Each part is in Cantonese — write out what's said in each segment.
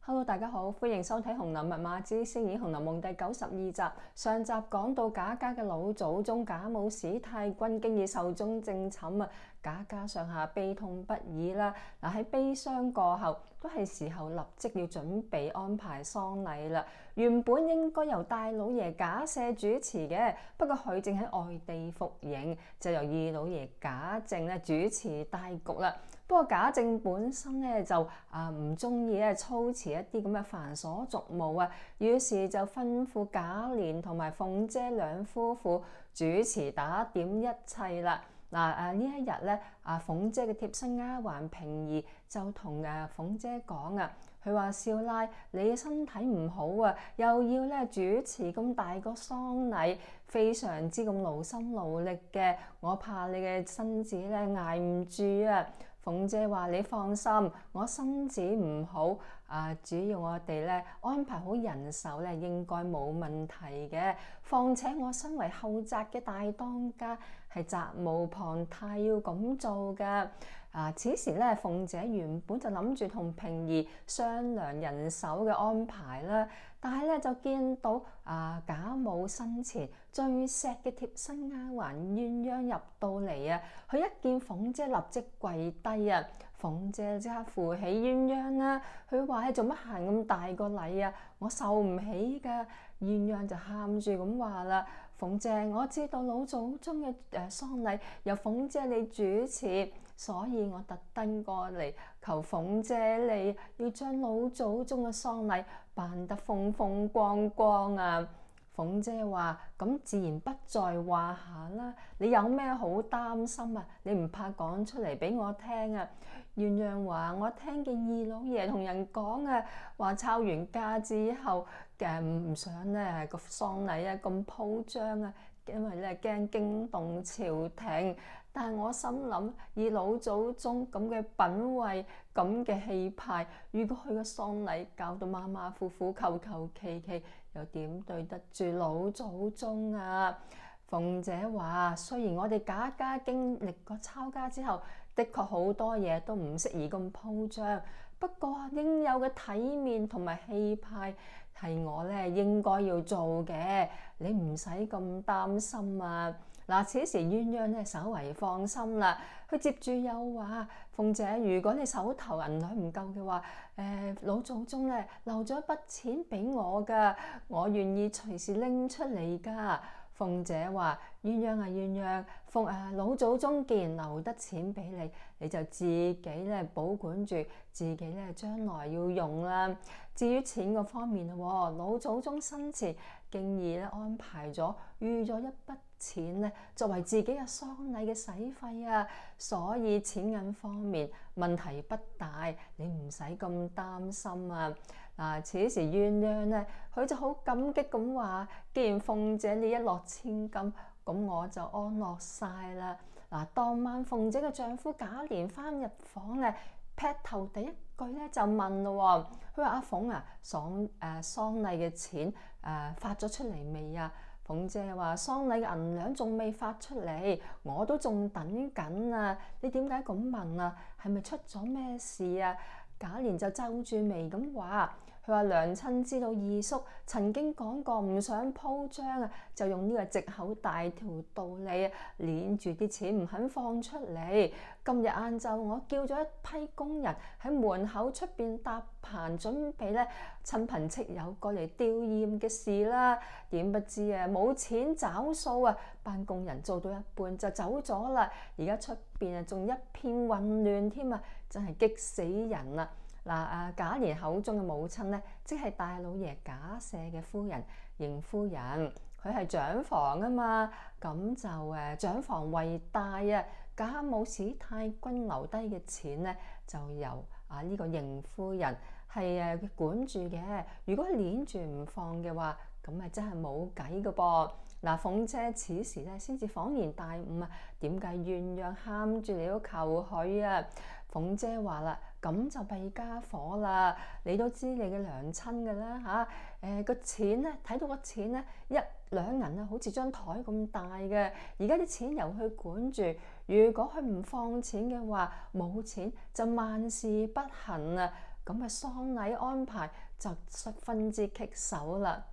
Hello，大家好，歡迎收睇《紅樓密碼之星演紅樓夢》第92集。上集講到賈家嘅老祖宗賈母史太君經已壽終正寢啊，賈家上下悲痛不已啦。喺悲傷過後，都係時候立即要準備安排喪禮啦。原本應該由大老爺賈赦主持嘅，不過佢正喺外地服刑，就由二老爺賈政咧主持大局啦。不過賈政本身咧就唔中意操持一啲咁嘅繁瑣俗務啊，於是就吩咐賈璉同埋鳳姐兩夫婦主持打點一切啦。呢一日咧，鳳姐嘅貼身丫鬟平兒就同鳳姐講啊，佢話少奶你身體唔好啊，又要咧主持咁大個喪禮，非常之咁勞心勞力嘅，我怕你嘅身子咧捱唔住啊。鳳姐話：你放心，我身子唔好，主要我哋咧安排好人手咧，應該冇問題嘅。況且我身為後宅嘅大當家，係責無旁貸要咁做㗎。此時咧，鳳姐原本就諗住同平兒商量人手嘅安排啦，但係咧就見到賈母生前最錫嘅貼身丫鬟鴛鴦入到嚟啊！佢一見鳳姐立即跪低啊！鳳姐即刻扶起鴛鴦啦，佢話：做乜行咁大個禮啊？我受唔起㗎！鴛鴦就喊住咁話啦：鳳姐，我知道老祖宗嘅喪禮由鳳姐你主持，所以我特登過嚟求鳳姐你要將老祖宗嘅喪禮辦得風風光光啊！鳳姐話：咁自然不在話下啦，你有咩好擔心啊？你唔怕講出嚟俾我聽啊？鴛鴦話：我聽見二老爺同人講啊，話抄完家之後唔想咧個喪禮咁鋪張啊，因為咧驚驚動朝廷。但係我心諗，以老祖宗咁嘅品位、咁嘅氣派，如果佢個喪禮搞到馬馬虎虎、求求其其，又點對得住老祖宗啊？鳳姐話：雖然我哋賈家經歷過抄家之後，的確好多嘢都唔適宜咁鋪張，不過應有嘅體面同埋氣派係我咧應該要做嘅，你唔使咁擔心啊！此時鴛鴦咧稍為放心啦，佢接住又話：鳳姐，如果你手頭銀兩唔夠嘅話，老祖宗咧留咗一筆錢俾我㗎，我願意隨時拎出嚟㗎。鳳姐話：鴛鴦啊鴛鴦，老祖宗既然留得錢俾你，你就自己咧保管住，自己咧將來要用啦。至於錢個方面老祖宗生前經已咧安排咗預咗一筆錢咧作為自己嘅喪禮嘅使費啊，所以錢銀方面問題不大，你唔使咁擔心啊。此時鴛鴦咧，佢就好感激咁話：既然鳳姐你一諾千金，咁我就安樂晒啦。當晚鳳姐嘅丈夫賈璉翻入房咧，劈頭第一句咧就問咯，佢話：阿鳳喪禮嘅錢發咗出嚟未啊？鳳姐話：喪禮嘅銀兩仲未發出嚟，我都仲等緊啊！你點解咁問啊？係咪出咗咩事啊？賈璉就皺住眉咁話：佢話娘親知道二叔曾經講過唔想鋪張啊，就用呢個藉口大條道理攆住啲錢唔肯放出嚟。今日晏晝我叫咗一批工人喺門口出邊搭棚，準備咧親朋戚友過嚟吊唁嘅事啦。點不知冇錢找數啊！班工人做到一半就走咗啦。而家出邊仲一片混亂添啊！真係激死人啦！賈璉口中嘅母親咧，即係大老爺賈赦嘅夫人邢夫人，佢係長房啊嘛，咁就長房為大啊。賈母史太君留低嘅錢咧，就由呢個邢夫人係管住嘅。如果佢攆住唔放嘅話，咁真係冇計㗎噃。鳳姐此時咧先至恍然大悟啊！點解鴛鴦喊住你要求佢啊？鳳姐話啦：咁就弊家伙啦！你都知你嘅娘親㗎啦嚇，個錢咧睇到個錢咧一兩銀啊，好似張台咁大嘅。而家啲錢由佢管住，如果佢唔放錢嘅話，冇錢就萬事不行啊！咁嘅喪禮安排就十分之棘手啦。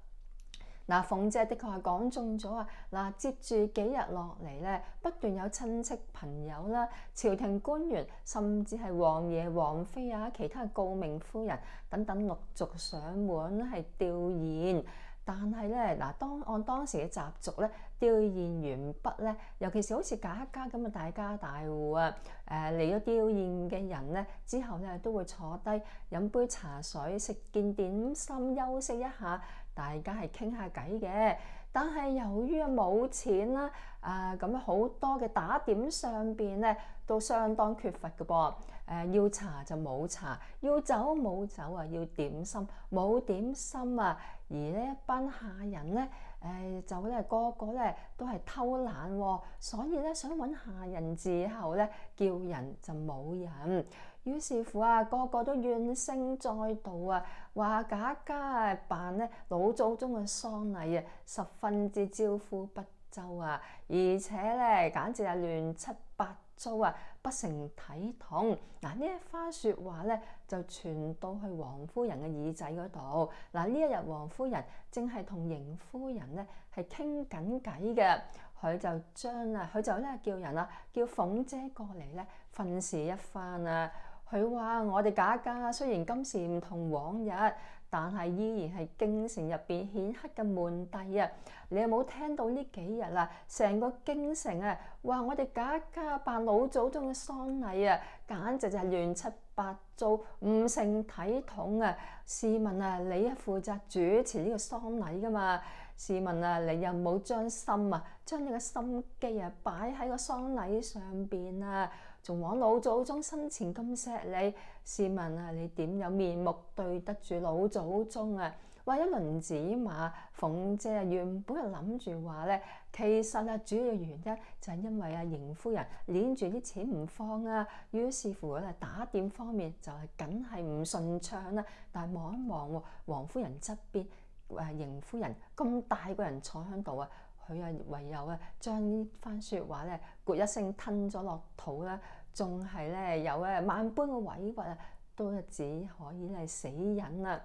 嗱，鳳姐的確係講中咗啊！嗱，接住幾日落嚟咧，不斷有親戚朋友啦、朝廷官員，甚至係王爺、王妃啊、其他嘅誥命夫人等等陸續上門係吊唁。但係咧，嗱，按當時嘅習俗咧，吊唁完畢咧，尤其是好似賈家咁嘅大家大戶啊，嚟咗吊唁嘅人咧，之後咧都會坐低飲杯茶水、食件點心、休息一下，大家係傾下偈嘅。但係由於冇錢啦，咁好多嘅打點上邊咧都相當缺乏嘅噃。要茶就冇茶，要酒冇酒啊，要點心冇點心啊。而呢一班下人咧，就咧個個咧都係偷懶喎，所以咧想揾下人伺候咧，叫人就冇人。於是乎啊，個個都怨聲載道啊，話賈家啊辦咧老祖宗嘅喪禮啊，十分之招呼不周啊，而且咧簡直係亂七八糟啊，不成體統。嗱，呢一番説話咧就傳到去王夫人嘅耳仔嗰度。嗱，呢一日王夫人正係同邢夫人咧係傾緊偈嘅，佢就咧叫人啊，叫鳳姐過嚟咧訓示一番啊。佢話：我哋賈家雖然今時唔同往日，但係依然係京城入邊顯赫嘅門第啊！你有冇聽到呢幾日啊？成個京城啊，話我哋賈家辦老祖宗嘅喪禮啊，簡直就係亂七八糟，唔成體統啊！試問啊，你係負責主持呢個喪禮噶嘛？試問啊，你有冇將你嘅心機啊擺喺個喪禮上邊啊？仲往老祖宗生前咁錫你，試問啊，你點有面目對得住老祖宗啊？話一輪子馬，鳳姐原本係諗住話咧，其實啊，主要原因就係因為邢夫人攆住啲錢唔放啊，於是乎咧打點方面就係梗係唔順暢啦。但係望一望喎，王夫人側邊邢夫人咁大個人坐喺度啊，佢啊唯有啊將呢番説話咧，咕一聲吞咗落肚啦，仲係咧有萬般嘅委屈啊，都只可以係死忍啦。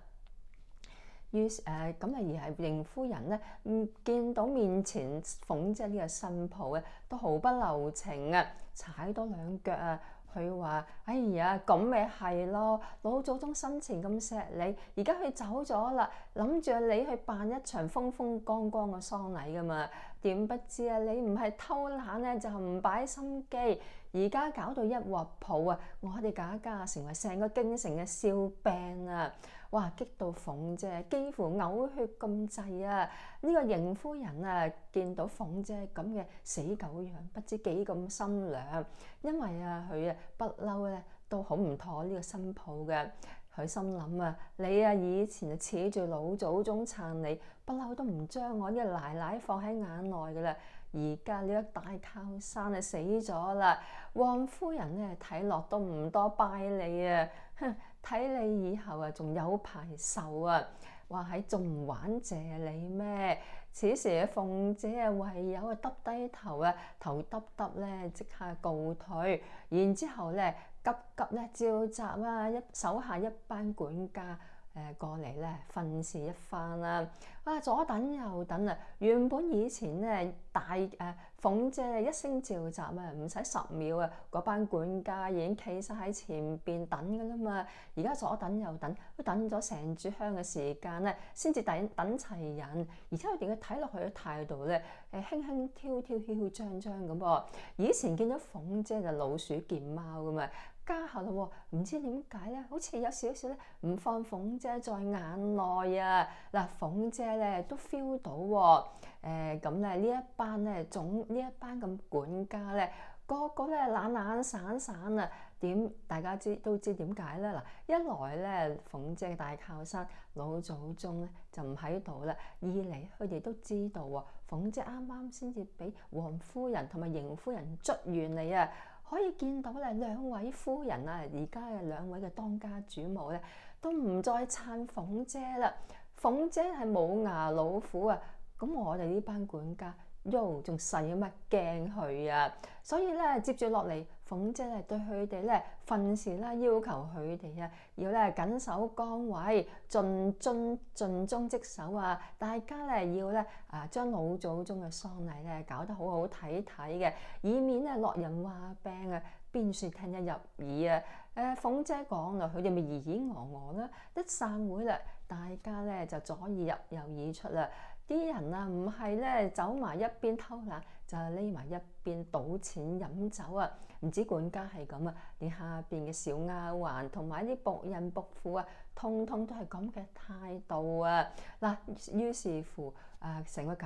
於是而係邢夫人咧，見到面前鳳姐呢個新抱咧，都毫不留情啊，踩多兩腳啊！佢話：哎呀，咁咪係咯，老祖宗生前咁錫你，而家佢走咗啦，諗住你去辦一場風風光光嘅喪禮噶嘛，點不知啊，你唔係偷懶咧，就唔擺心機，而家搞到一鑊泡啊！我哋賈家成為成個京城嘅笑柄啊！哇！激到鳳姐幾乎嘔血咁滯啊！呢個邢夫人啊，見到鳳姐咁嘅死狗樣，不知幾咁心涼。因為啊，佢啊不嬲咧都好唔妥呢個新抱嘅。佢心諗啊，你啊以前就恃住老祖宗撐你，不嬲都唔將我呢個奶奶放喺眼內噶啦。而家呢個大靠山啊死咗啦，王夫人咧睇落都唔多拜你啊！哼，睇你以後啊仲有排受啊！話係仲唔玩謝你咩？此時嘅鳳姐啊唯有啊耷低頭啊，頭耷耷咧即刻告退，然之後咧急急咧召集手下一班管家過嚟咧訓示一番啦。左等右等啊！原本以前咧鳳姐一聲召集啊，唔使10秒啊，嗰班管家已經企晒喺前邊等噶啦嘛。而家左等右等，都等咗成炷香嘅時間咧，先至等齊人。而且佢哋嘅睇落去嘅態度咧，輕輕佻佻囂囂張張咁噃。以前見到鳳姐就老鼠見貓咁啊，家下啦唔知點解咧，好似有少少咧唔放鳳姐在眼內啊！嗱，鳳姐咧都 feel 到喎，咁咧呢一班咁管家咧，個個咧懶懶散散啊！大家都知點解咧？嗱，一來咧鳳姐嘅大靠山老祖宗咧就唔喺度啦；二嚟佢哋都知道喎，鳳姐啱啱先至俾王夫人同埋邢夫人捽完嚟啊！可以見到咧兩位夫人啊，而家嘅兩位嘅當家主母咧，都唔再撐鳳姐啦。鳳姐係冇牙老虎啊，咁我哋呢班管家仲使乜驚佢啊？所以咧接住落嚟，鳳姐咧對佢哋咧訓示啦，要求佢哋啊要咧緊守崗位，盡忠職守啊！大家咧要咧將老祖宗嘅喪禮咧搞得好好睇睇嘅，以免咧落人話病啊，邊説聽得入耳啊！鳳姐講啦，佢哋咪疑疑我啦，一散會啦，大家咧就左耳入右耳出啦。啲人啊，唔係咧走埋一邊偷懶，就係匿埋一邊賭錢飲酒啊！唔止管家係咁啊，連下邊嘅小丫鬟同埋啲僕人僕婦啊，通通都係咁嘅態度啊！嗱，於是乎成個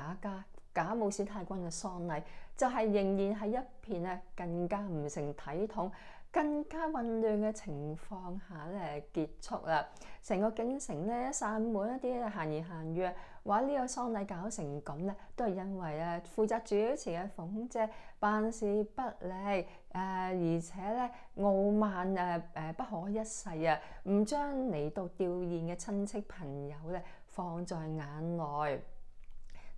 賈母史太君嘅喪禮就係仍然係一片咧更加唔成體統、更加混亂嘅情況下咧結束啦。成個京城咧散滿一啲閒言閒語，話呢個喪禮搞成咁咧，都係因為負責主持嘅鳳姐辦事不力，而且咧傲慢不可一世啊，唔將嚟到吊唁嘅親戚朋友咧放在眼內。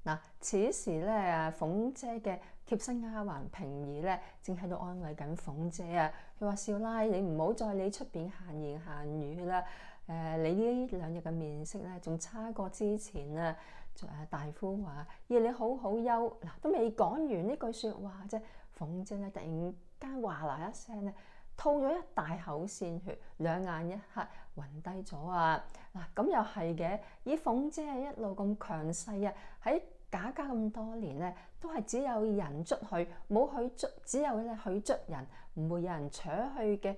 嗱，此時咧，鳳姐嘅貼身丫鬟平兒咧，正喺度安慰緊鳳姐啊。佢話：少奶，你唔好再理出邊閒言閒語啦。你呢兩日嘅面色咧，仲差過之前啊。大夫話：要你好好休。嗱，都未講完呢句説話啫，鳳姐咧突然間話嗱一聲咧，吐咗一大口鮮血，兩眼一黑，暈低咗啊！嗱，咁又係嘅，以鳳姐一路咁強勢啊，喺賈家咁多年咧，都係只有人捽佢，冇佢捽，只有咧佢捽人，唔會有人搶佢嘅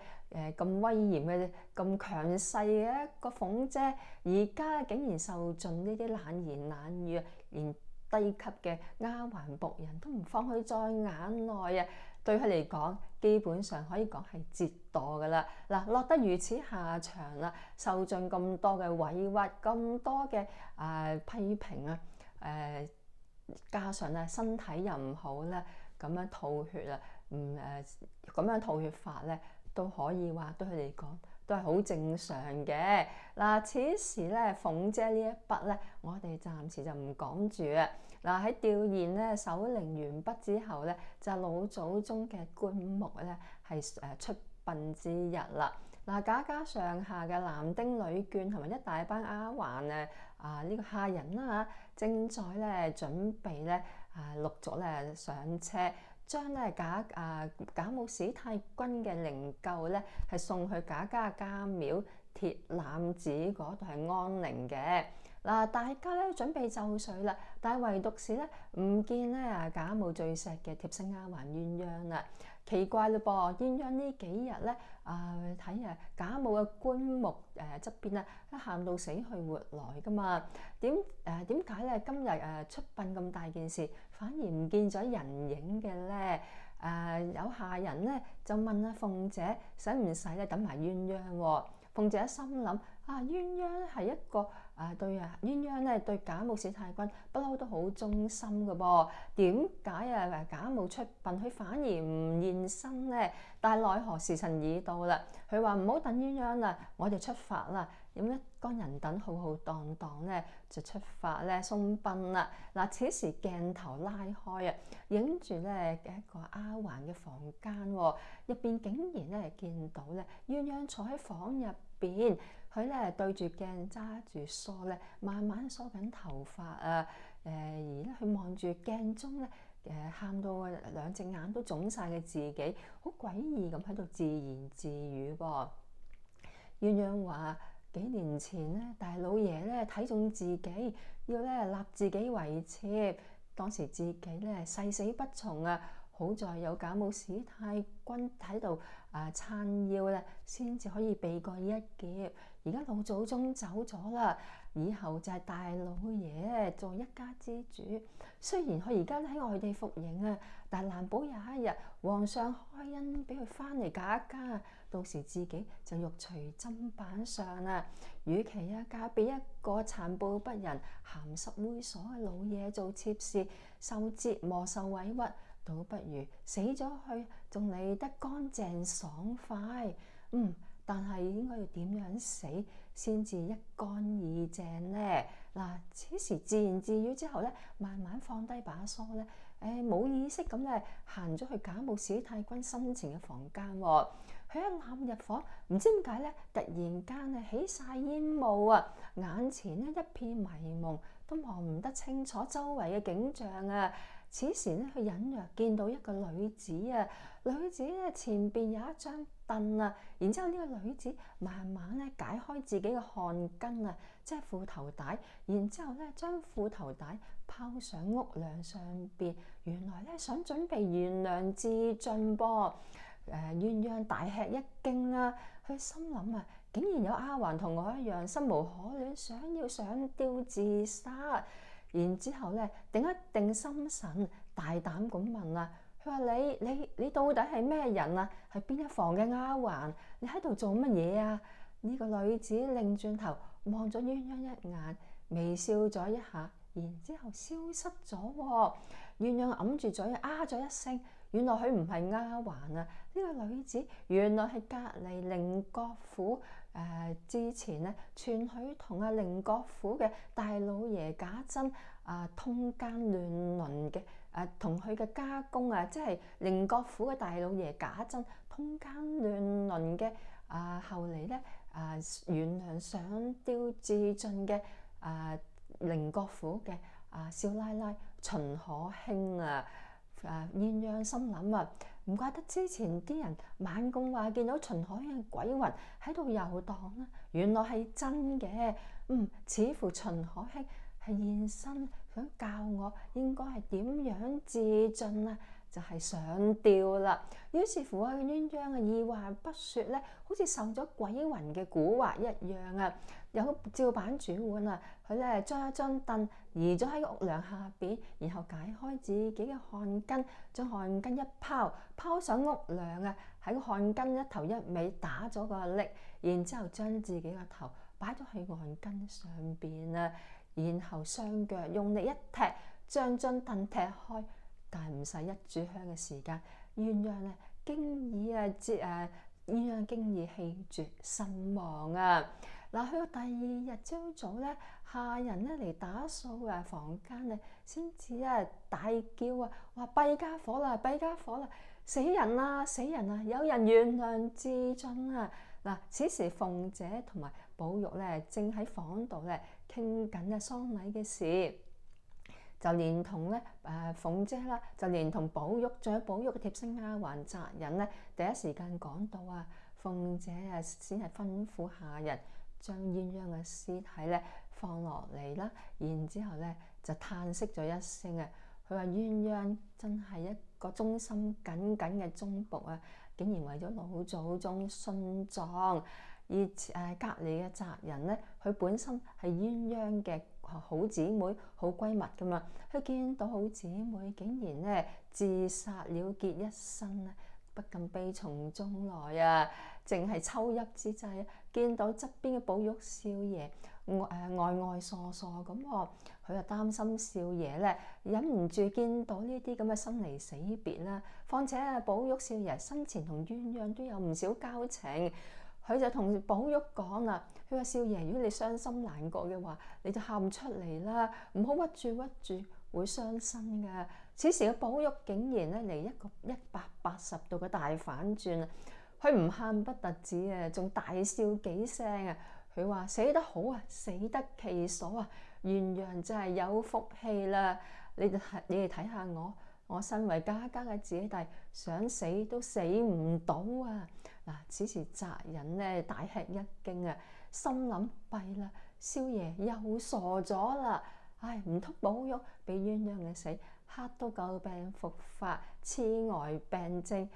咁威嚴嘅、咁強勢嘅一個鳳姐，而家竟然受盡呢啲冷言冷語啊，連低級嘅丫鬟僕人都唔放佢在眼內啊！對佢嚟講，基本上可以講係折墮噶啦。嗱，落得如此下場啦，受盡咁多嘅委屈，咁多嘅批評啊，加上咧身體又唔好咧，咁樣吐血啊，咁樣吐血法咧，都可以話對佢嚟講都係好正常嘅。嗱，此時咧鳳姐呢一筆咧，我哋暫時就唔講住啊。嗱，喺吊唁咧守靈完畢之後咧，就係老祖宗嘅棺木咧係出殯之日啦。嗱，賈家上下嘅男丁女眷同埋一大班丫鬟呢個下人啦嚇，正在咧準備咧陸續咧上車，將咧賈母史太君嘅靈柩咧係送去賈家家廟鐵檻寺嗰度係安寧嘅。嗱，大家咧準備就緒啦，但係唯獨是咧唔見咧賈母最錫嘅貼身丫鬟鴛鴦啦。奇怪嘞噃，鴛鴦呢幾日咧睇賈母嘅棺木側邊咧，都喊到死去活來噶嘛？點解咧今日出殯咁大件事，反而唔見咗人影嘅咧？有下人咧就問阿鳳姐使唔使咧等埋鴛鴦喎？鳳姐一心諗鴛鴦係一個鴛鴦咧對賈母史太君不嬲都好忠心嘅噃，點解賈母出殯佢反而唔現身咧？但係奈何時辰已到啦，佢話唔好等鴛鴦啦，我哋出發啦。咁一干人等浩浩蕩蕩咧就出發咧送殯啦。嗱，此時鏡頭拉開啊，影住咧一個丫鬟嘅房間喎，入邊竟然咧見到咧鴛鴦坐喺房入邊，佢咧對住鏡揸住梳咧，慢慢梳緊頭髮啊。而咧佢望住鏡中咧喊到兩隻眼都腫晒嘅自己，好詭異咁喺度自言自語噃。鴛鴦話：幾年前咧，大老爺咧睇中自己，要咧立自己為妾，當時自己咧誓死不從啊！好在有賈母史太君喺度撐腰咧，先至可以避過一劫。而家老祖宗走咗啦，以後就係大老爺做一家之主。雖然佢而家喺外地服刑啊，但難保有一日皇上開恩俾佢翻嚟賈家，到時自己就肉隨砧板上啦。與其嫁俾一個殘暴不仁、鹹濕猥瑣嘅老嘢做妾侍，受折磨受委屈，倒不如死咗去，仲嚟得乾淨爽快。但係應該要點樣死先至一乾二淨呢？嗱，此時自言自語之後咧，慢慢放低把梳咧，冇意識咁咧行咗去賈母史太君生前嘅房間喎。佢一攬入房，唔知點解咧，突然間啊起晒煙霧啊，眼前咧一片迷蒙，都望唔得清楚周圍嘅景象啊。此時咧，佢隱約見到一個女子啊，女子咧前邊有一張凳啊，然之後呢個女子慢慢咧解開自己嘅汗巾啊，即係褲頭帶，然之後咧將褲頭帶拋上屋梁上邊，原來咧想準備懸梁自盡噃。鴛鴦大吃一驚啦，佢心諗啊，竟然有丫鬟同我一樣心無可戀，想要上吊自殺。然之後咧，定一定心神，大膽咁問啊，佢話你到底係咩人啊？係邊一房嘅丫鬟？你喺度做乜嘢啊？呢個女子擰轉頭望咗鴛鴦一眼，微笑咗一下，然之後消失咗喎。鴛鴦揞住嘴啊咗一聲。原來佢唔係丫鬟啊！呢個女子原來係隔離寧國府之前咧傳佢同阿寧國府嘅大老爺賈珍通姦亂倫嘅同佢嘅家公即係寧國府嘅大老爺賈珍通姦亂倫嘅後嚟咧懸梁上吊自盡嘅寧國府嘅少奶奶秦可卿啊！鴛鴦心諗啊，唔怪得之前啲人猛咁話見到秦可卿嘅鬼魂喺度遊蕩啦，原來係真嘅。似乎秦可卿係現身，想教我應該係點樣自盡啊，就係上吊啦。於是乎鴛鴦二話不說咧，好似受咗鬼魂嘅蠱惑一樣啊！有照板煮碗啊！佢咧將一張凳移咗喺屋梁下邊，然後解開自己嘅汗巾，將汗巾一拋上屋梁啊！喺個汗巾一頭一尾打咗個搦，然之後將自己個頭擺咗喺汗巾上邊啊！然後雙腳用力一踢，將張凳踢開。但係唔使一炷香嘅時間，鴛鴦咧鴛鴦經已氣絕身亡啊！嗱，去到第二日朝早咧，下人咧嚟打掃房間咧，先至大叫啊，話弊家伙啦，弊家伙啦，死人啦，死人啊！有人懸梁自盡啊！嗱，此時鳳姐同埋寶玉咧，正喺房度咧傾緊喪禮嘅事。就連同咧鳳姐啦，就連同寶玉，仲有寶玉嘅貼身丫鬟襲人咧，第一時間趕到啊！鳳姐先係吩咐下人將鴛鴦嘅屍體咧放落嚟啦，然之後咧就嘆息咗一聲啊！佢話鴛鴦真係一個忠心耿耿嘅忠僕啊，竟然為咗老祖宗殉葬。而隔離嘅襲人咧，佢本身係鴛鴦嘅好姊妹、好閨蜜噶嘛，佢見到好姊妹竟然咧自殺了結一生啊，不禁悲從中來啊！淨係抽泣之際，見到側邊嘅寶玉少爺呆傻傻咁喎，佢就擔心少爺咧忍唔住見到呢啲咁嘅生離死別啦。況且寶玉少爺生前同鴛鴦都有唔少交情。佢就同寶玉講啦，佢話少爺，如果你傷心難過嘅話，你就喊出嚟啦，唔好屈住，會傷身噶。此時嘅寶玉竟然咧嚟一個180度嘅大反轉啊！佢唔喊不特止啊，仲大笑幾聲啊！佢話死得好啊，死得其所啊！鴛鴦真係有福氣啦！你哋睇下我身為家家嘅姐弟，想死都死唔到啊！嗱，此時襲人咧大吃一驚啊，心諗弊啦，少爺又傻咗啦！唉，唔通寶玉俾鴛鴦嘅死嚇到舊病復發，痴呆病症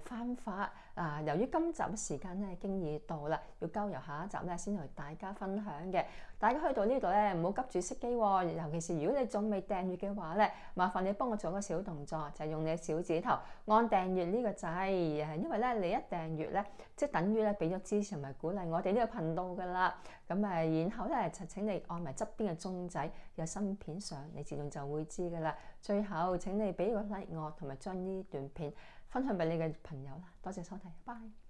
翻發啊！由於今集嘅時間咧經已到啦，要交由下一集咧先同大家分享嘅。大家去到呢度咧，唔好急住熄機喎。尤其是如果你仲未訂閱嘅話咧，麻煩你幫我做個小動作，就係用你嘅小指頭按訂閱呢個掣。因為咧你一訂閱咧，即係等於咧俾咗支持同埋鼓勵我哋呢個頻道㗎啦。咁然後咧就請你按埋側邊嘅鐘仔，有新片上，你自動就會知㗎啦。最後請你俾個 like 我，同埋將呢段片分享俾你嘅朋友啦。多謝收睇，拜拜。